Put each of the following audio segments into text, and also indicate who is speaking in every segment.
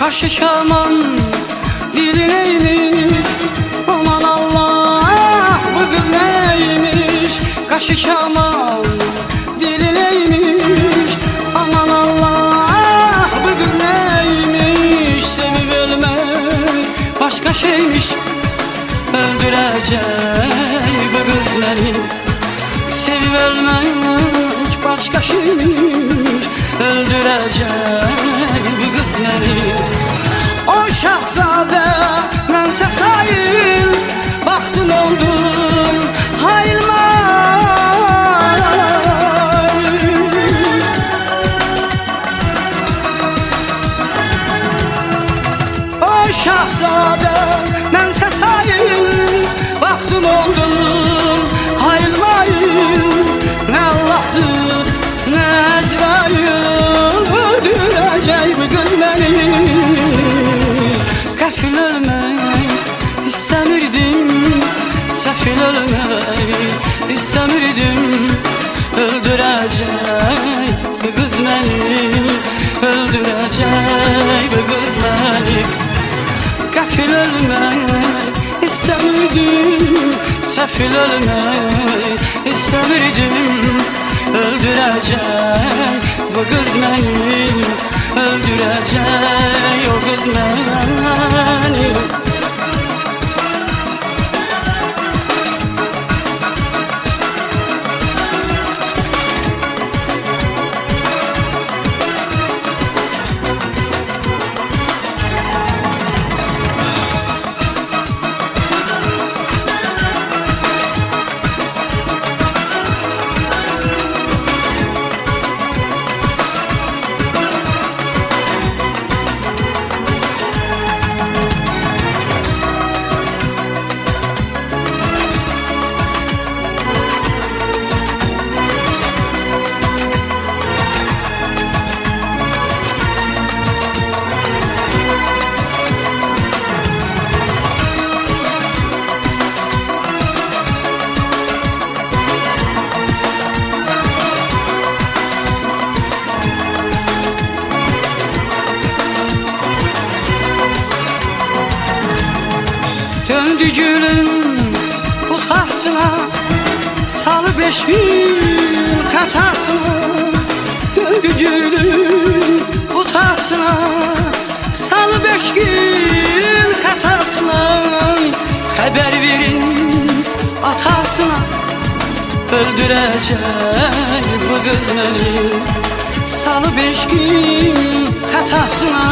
Speaker 1: Kaşı çalman dili neymiş? Aman Allah, bu kız neymiş? Kaşı çalman dili neymiş? Aman Allah, bu kız neymiş? Sevip ölmek başka şeymiş. Öldürecek bu kız beni. Sevip ölmek başka şeymiş. Öldürecek bu kız beni. O şahzade mənsə sayıl, baxtın oldum hayılmay. O şahzade mənsə sayıl, baxtın oldum hayılmay. Nə Allah'dır, nə Əzrail, öldürecek bu kız beni. Qəfil ölmək istəmirdim, səfil ölmək istəmirdim. Öldürəcək bu qız məni, öldürəcək bu qız məni. Qəfil ölmək istəmirdim, səfil ölmək istəmirdim. Öldürəcək bu qız məni, öldürəcək o qız məni. Döndü gülün utasına, salı 5 bin katasına. Döndü gülün utasına, salı 5 gün katasına. Haber verin atasına, öldürecek bu kız beni. Salı 5 gün katasına,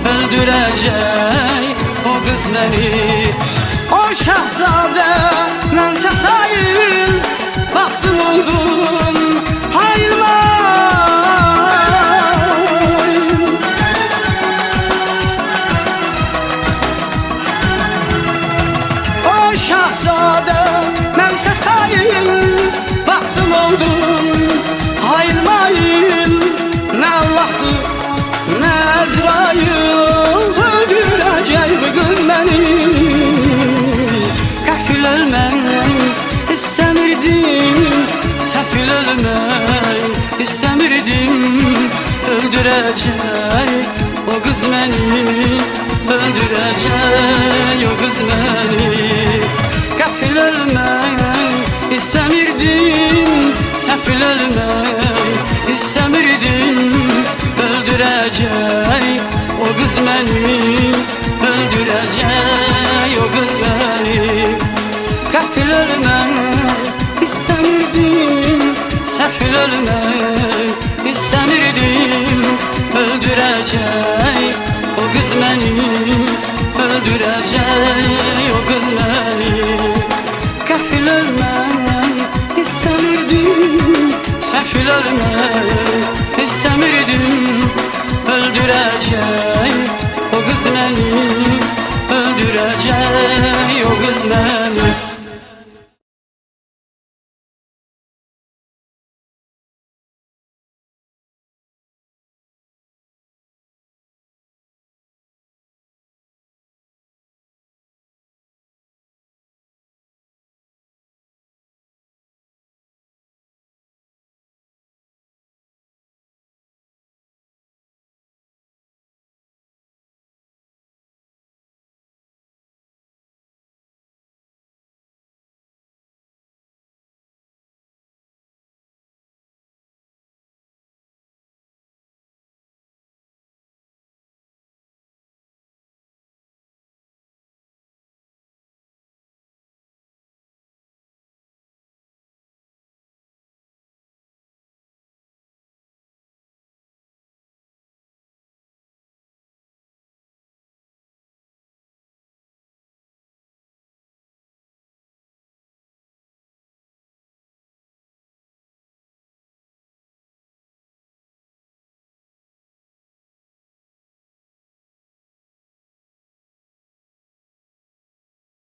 Speaker 1: öldürecek o kız beni. O şahzade mənsə sayıl, baxtın oldum hayılmay. O şahzade mənsə sayıl, baxtın oldum hayılmayın. Nə Allah'dır, nə Əzrail, öldürəcək bu qız beni. Qəfil ölmək istəmirdim, səfil ölmək istəmirdim. Öldürəcək o qız məni, öldürəcək o qız məni. Qəfil ölmək istəmirdim, səfil ölmək istəmirdim. Öldürəcək o qız məni, öldürəcək o qız məni. Qəfil ölmək istəmirdim, səfil ölmək istəmirdim. Öldürəcək o qız məni, öldürəcək